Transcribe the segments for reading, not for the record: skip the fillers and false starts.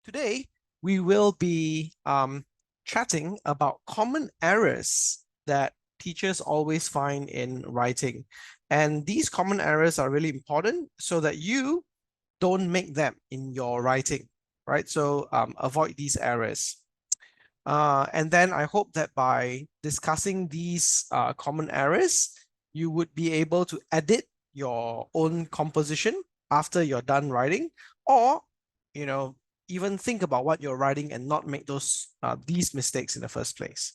Today, we will be chatting about common errors that teachers always find in writing. And these common errors are really important so that you don't make them in your writing, right? So avoid these errors. And then I hope that by discussing these common errors, you would be able to edit your own composition after you're done writing, or even think about what you're writing and not make these mistakes in the first place.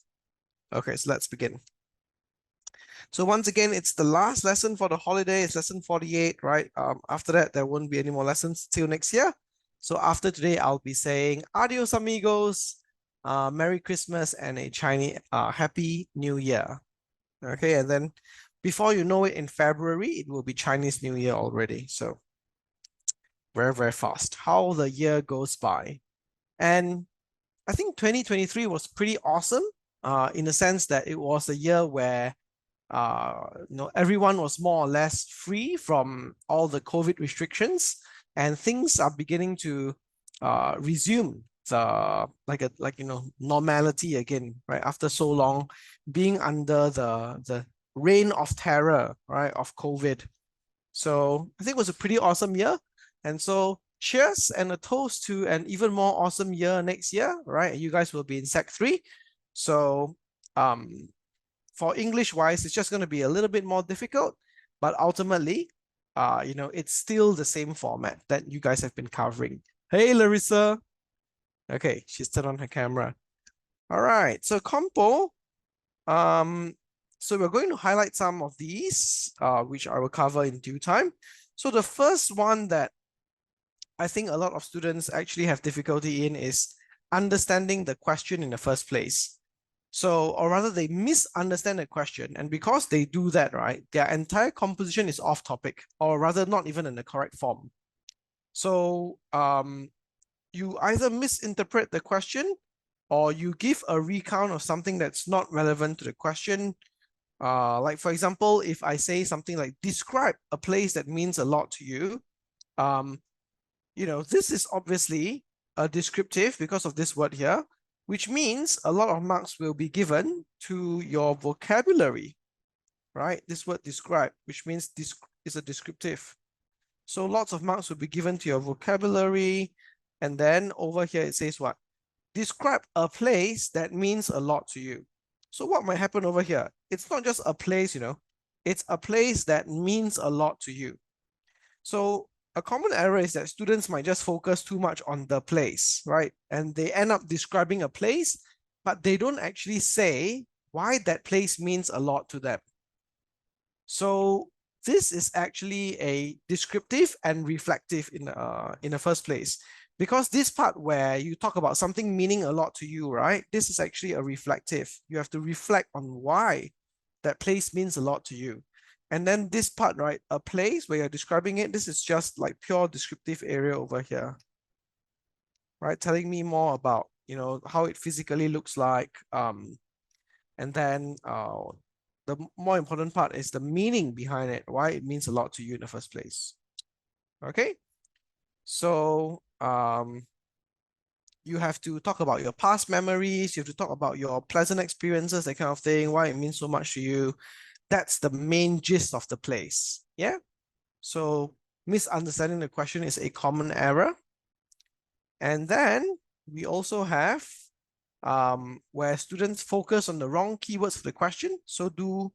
Okay, so let's begin. So once again, it's the last lesson for the holiday. It's lesson 48, right? After that, there won't be any more lessons till next year. So after today, I'll be saying adios, amigos, Merry Christmas, and a Chinese Happy New Year. Okay, and then before you know it, in February, it will be Chinese New Year already. So very, very fast. How the year goes by. And I think 2023 was pretty awesome in the sense that it was a year where everyone was more or less free from all the COVID restrictions, and things are beginning to resume the normality again, right? After so long being under the reign of terror, right, of COVID. So I think it was a pretty awesome year. And so cheers and a toast to an even more awesome year next year, right? You guys will be in Sec 3. So for English wise, it's just going to be a little bit more difficult, but ultimately, it's still the same format that you guys have been covering. Hey, Larissa. Okay, she's turned on her camera. All right, so Compo, so we're going to highlight some of these, which I will cover in due time. So the first one that I think a lot of students actually have difficulty in is understanding the question in the first place. So, or rather they misunderstand the question. And because they do that, right, their entire composition is off topic, or rather not even in the correct form. So you either misinterpret the question or you give a recount of something that's not relevant to the question. Like for example, if I say something like describe a place that means a lot to you, this is obviously a descriptive because of this word here, which means a lot of marks will be given to your vocabulary, right? This word describe, which means this is a descriptive. So lots of marks will be given to your vocabulary. And then over here, it says what? Describe a place that means a lot to you. So what might happen over here? It's not just a place, it's a place that means a lot to you. So a common error is that students might just focus too much on the place, right? And they end up describing a place, but they don't actually say why that place means a lot to them. So this is actually a descriptive and reflective in the first place. Because this part where you talk about something meaning a lot to you, right? This is actually a reflective. You have to reflect on why that place means a lot to you. And then this part, right, a place where you're describing it, this is just like pure descriptive area over here, right? Telling me more about, how it physically looks like. And then the more important part is the meaning behind it, why it means a lot to you in the first place. Okay, so you have to talk about your past memories, you have to talk about your pleasant experiences, that kind of thing, why it means so much to you. That's the main gist of the place. Yeah. So misunderstanding the question is a common error. And then we also have where students focus on the wrong keywords for the question. So do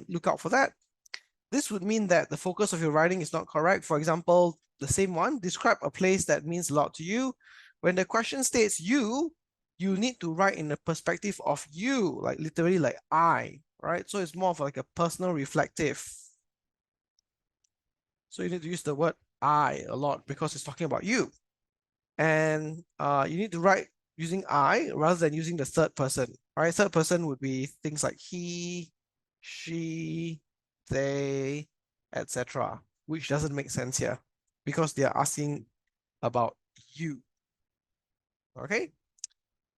look out for that. This would mean that the focus of your writing is not correct. For example, the same one, describe a place that means a lot to you. When the question states you need to write in the perspective of you, like literally like I, right? So it's more of like a personal reflective. So you need to use the word I a lot because it's talking about you. And you need to write using I rather than using the third person, right? Third person would be things like he, she, they, etc., which doesn't make sense here because they are asking about you. Okay,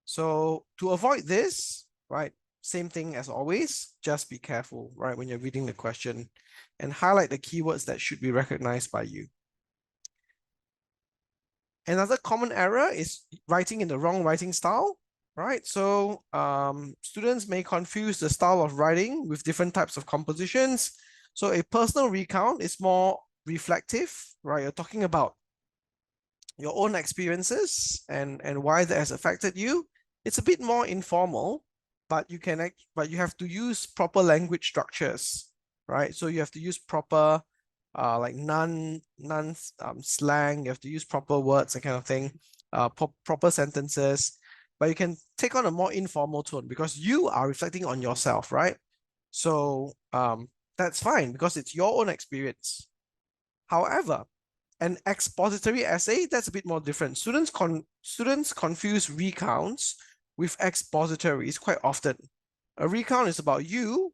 so to avoid this, right, same thing as always, just be careful, right, when you're reading the question and highlight the keywords that should be recognized by you. Another common error is writing in the wrong writing style, right? So students may confuse the style of writing with different types of compositions. So a personal recount is more reflective, right? You're talking about your own experiences and why that has affected you. It's a bit more informal, but you have to use proper language structures, right? So you have to use proper like non slang. You have to use proper words, that kind of thing, proper sentences. But you can take on a more informal tone because you are reflecting on yourself, right? So that's fine because it's your own experience. However, an expository essay, that's a bit more different. Students confuse recounts with expositories quite often. A recount is about you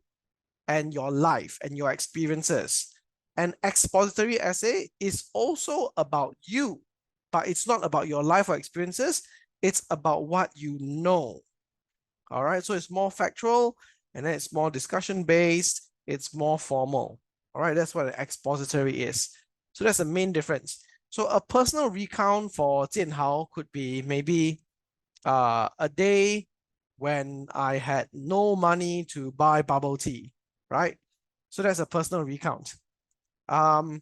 and your life and your experiences. An expository essay is also about you, but it's not about your life or experiences. It's about what you know. All right, so it's more factual and then it's more discussion based. It's more formal. All right, that's what an expository is. So that's the main difference. So a personal recount for Jian Hao could be maybe a day when I had no money to buy bubble tea, right? So that's a personal recount. But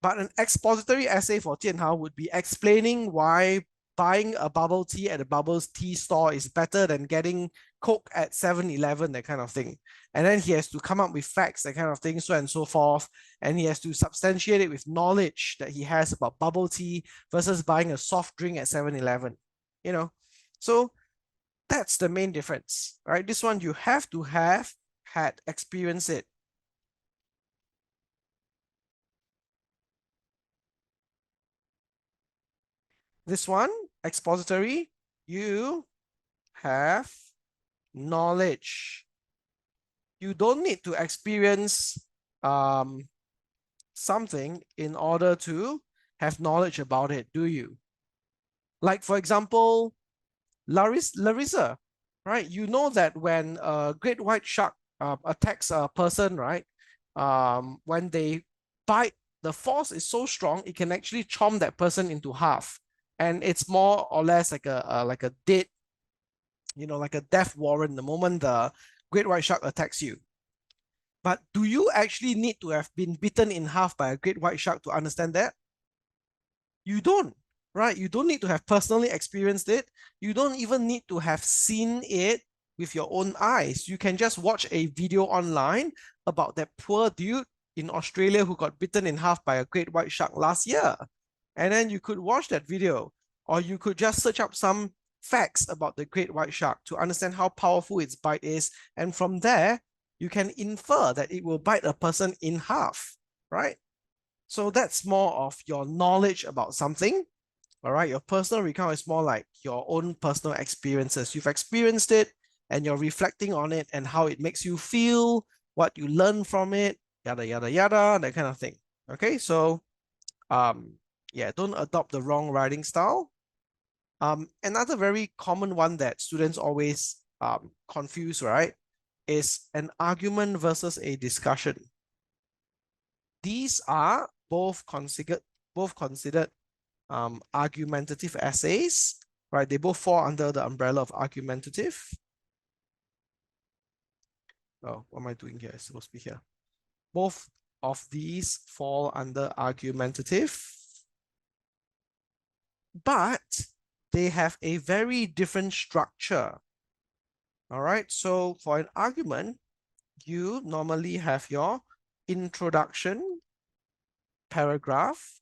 an expository essay for Jian Hao would be explaining why buying a bubble tea at a bubble tea store is better than getting Coke at 7-Eleven, that kind of thing. And then he has to come up with facts, that kind of thing, so and so forth. And he has to substantiate it with knowledge that he has about bubble tea versus buying a soft drink at 7-Eleven, you know? So that's the main difference, right? This one you have to have had experienced it. This one, expository, you have knowledge. You don't need to experience something in order to have knowledge about it, do you? Like, for example, Larissa, right? You know that when a great white shark attacks a person, right? When they bite, the force is so strong, it can actually chomp that person into half. And it's more or less like a dead, like a death warrant the moment the great white shark attacks you. But do you actually need to have been bitten in half by a great white shark to understand that? You don't, right? You don't need to have personally experienced it. You don't even need to have seen it with your own eyes. You can just watch a video online about that poor dude in Australia who got bitten in half by a great white shark last year. And then you could watch that video, or you could just search up some facts about the great white shark to understand how powerful its bite is. And from there, you can infer that it will bite a person in half, right? So that's more of your knowledge about something. All right. Your personal recount is more like your own personal experiences. You've experienced it and you're reflecting on it and how it makes you feel, what you learn from it, yada, yada, yada, that kind of thing. Okay. So, yeah, don't adopt the wrong writing style. Another very common one that students always confuse, right, is an argument versus a discussion. These are both considered argumentative essays, right? They both fall under the umbrella of argumentative. Oh, what am I doing here? It's supposed to be here. Both of these fall under argumentative, but they have a very different structure. All right, so for an argument, you normally have your introduction paragraph,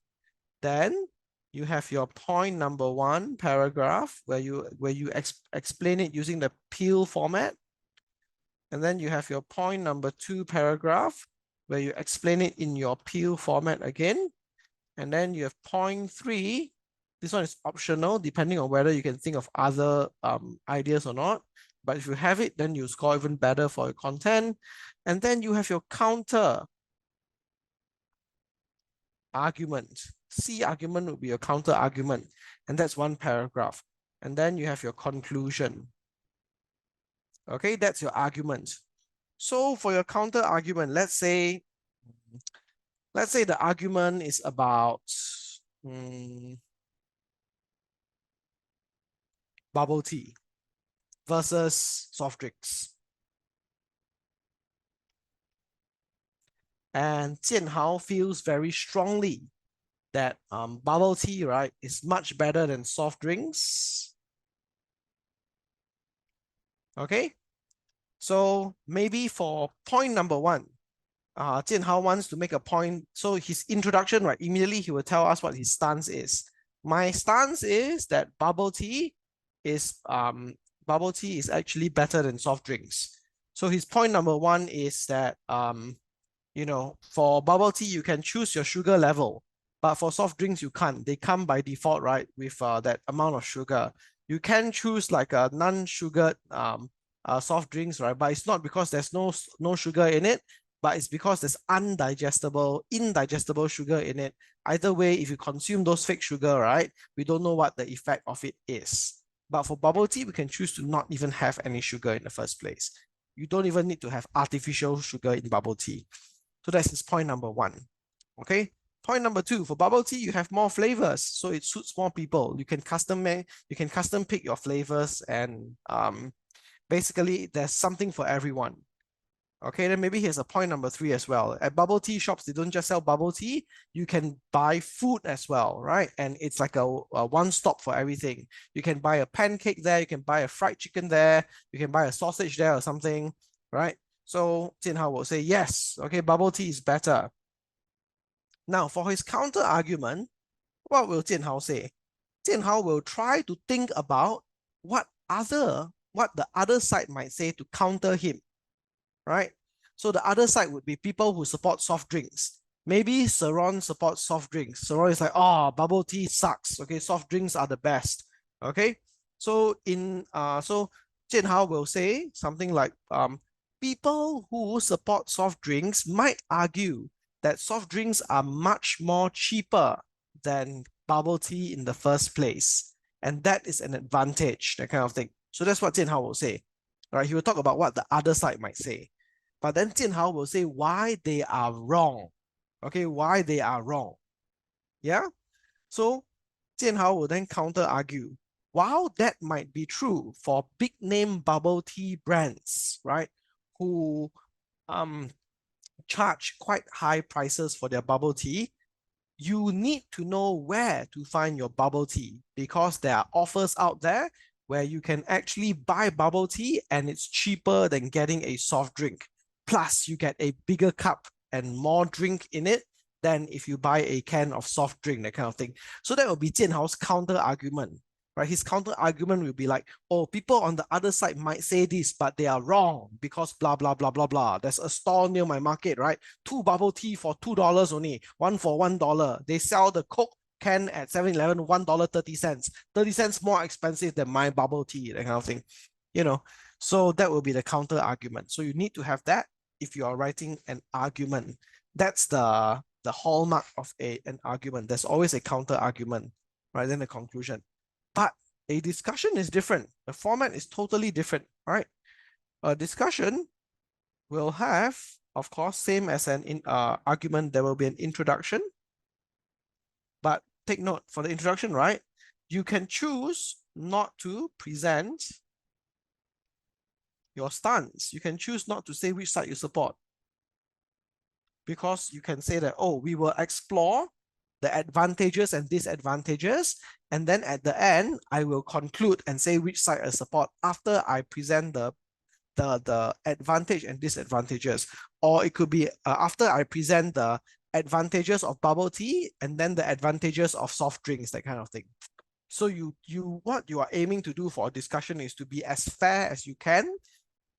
then you have your point number 1 paragraph where you explain it using the Peel format. And then you have your point number 2 paragraph where you explain it in your Peel format again. And then you have point 3. This one is optional depending on whether you can think of other ideas or not. But if you have it, then you score even better for your content. And then you have your counter argument. C argument would be your counter argument. And that's 1 paragraph. And then you have your conclusion. Okay, that's your argument. So for your counter argument, let's say the argument is about bubble tea versus soft drinks. And Jian Hao feels very strongly that bubble tea, right, is much better than soft drinks. Okay, so maybe for point number one, Jian Hao wants to make a point. So his introduction, right, immediately he will tell us what his stance is. My stance is that bubble tea is actually better than soft drinks. So his point number one is that for bubble tea you can choose your sugar level, but for soft drinks you can't. They come by default, right, with that amount of sugar. You can choose like a non-sugared soft drinks, right, but it's not because there's no sugar in it, but it's because there's indigestible sugar in it. Either way, if you consume those fake sugar, right, we don't know what the effect of it is. But for bubble tea, we can choose to not even have any sugar in the first place. You don't even need to have artificial sugar in bubble tea. So that's his point number one. Okay. Point number two, for bubble tea, you have more flavors, so it suits more people. You can custom pick your flavors, and basically there's something for everyone. Okay, then maybe here's a point number three as well. At bubble tea shops, they don't just sell bubble tea. You can buy food as well, right? And it's like a one-stop for everything. You can buy a pancake there, you can buy a fried chicken there, you can buy a sausage there or something, right? So Jian Hao will say, yes, okay, bubble tea is better. Now, for his counter argument, what will Jian Hao say? Jian Hao will try to think about what the other side might say to counter him, right? So the other side would be people who support soft drinks. Maybe Saron supports soft drinks. Saron is like, oh, bubble tea sucks. Okay, soft drinks are the best. Okay, so Jian Hao will say something like, people who support soft drinks might argue that soft drinks are much more cheaper than bubble tea in the first place, and that is an advantage, that kind of thing. So that's what Jian Hao will say. Right? He will talk about what the other side might say. But then Jian Hao will say why they are wrong. Okay, why they are wrong. Yeah? So Jian Hao will then counter argue, while that might be true for big name bubble tea brands, right, who charge quite high prices for their bubble tea, you need to know where to find your bubble tea, because there are offers out there where you can actually buy bubble tea and it's cheaper than getting a soft drink. Plus, you get a bigger cup and more drink in it than if you buy a can of soft drink, that kind of thing. So that will be Jian Hao's counter argument. Right? His counter argument will be like, oh, people on the other side might say this, but they are wrong because blah, blah, blah, blah, blah. There's a store near my market, right? 2 bubble tea for $2 only, one for $1. They sell the Coke can at 7-Eleven, $1.30, 30 cents more expensive than my bubble tea, that kind of thing. So that will be the counter argument. So you need to have that if you are writing an argument. That's the hallmark of an argument. There's always a counter argument, right? Then the conclusion. But a discussion is different. The format is totally different, right? A discussion will have, of course, same as an argument, there will be an introduction. But take note, for the introduction, right, you can choose not to present your stance. You can choose not to say which side you support, because you can say that, oh, we will explore the advantages and disadvantages, and then at the end, I will conclude and say which side I support after I present the advantage and disadvantages. Or it could be after I present the advantages of bubble tea and then the advantages of soft drinks, that kind of thing. So what you are aiming to do for a discussion is to be as fair as you can,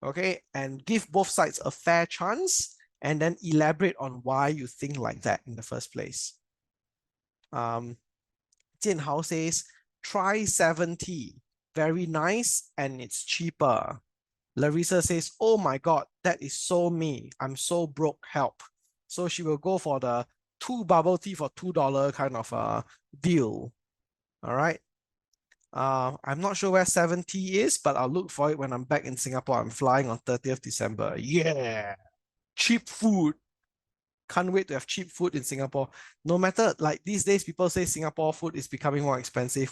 okay, and give both sides a fair chance, and then elaborate on why you think like that in the first place. Jian Hao says, try 7T, very nice and it's cheaper. Larissa says, oh my God, that is so me. I'm so broke, help. So she will go for the 2 bubble tea for $2 kind of deal. All right. I'm not sure where 7T is, but I'll look for it when I'm back in Singapore. I'm flying on 30th December. Yeah. Cheap food. Can't wait to have cheap food in Singapore. No matter, like these days, people say Singapore food is becoming more expensive.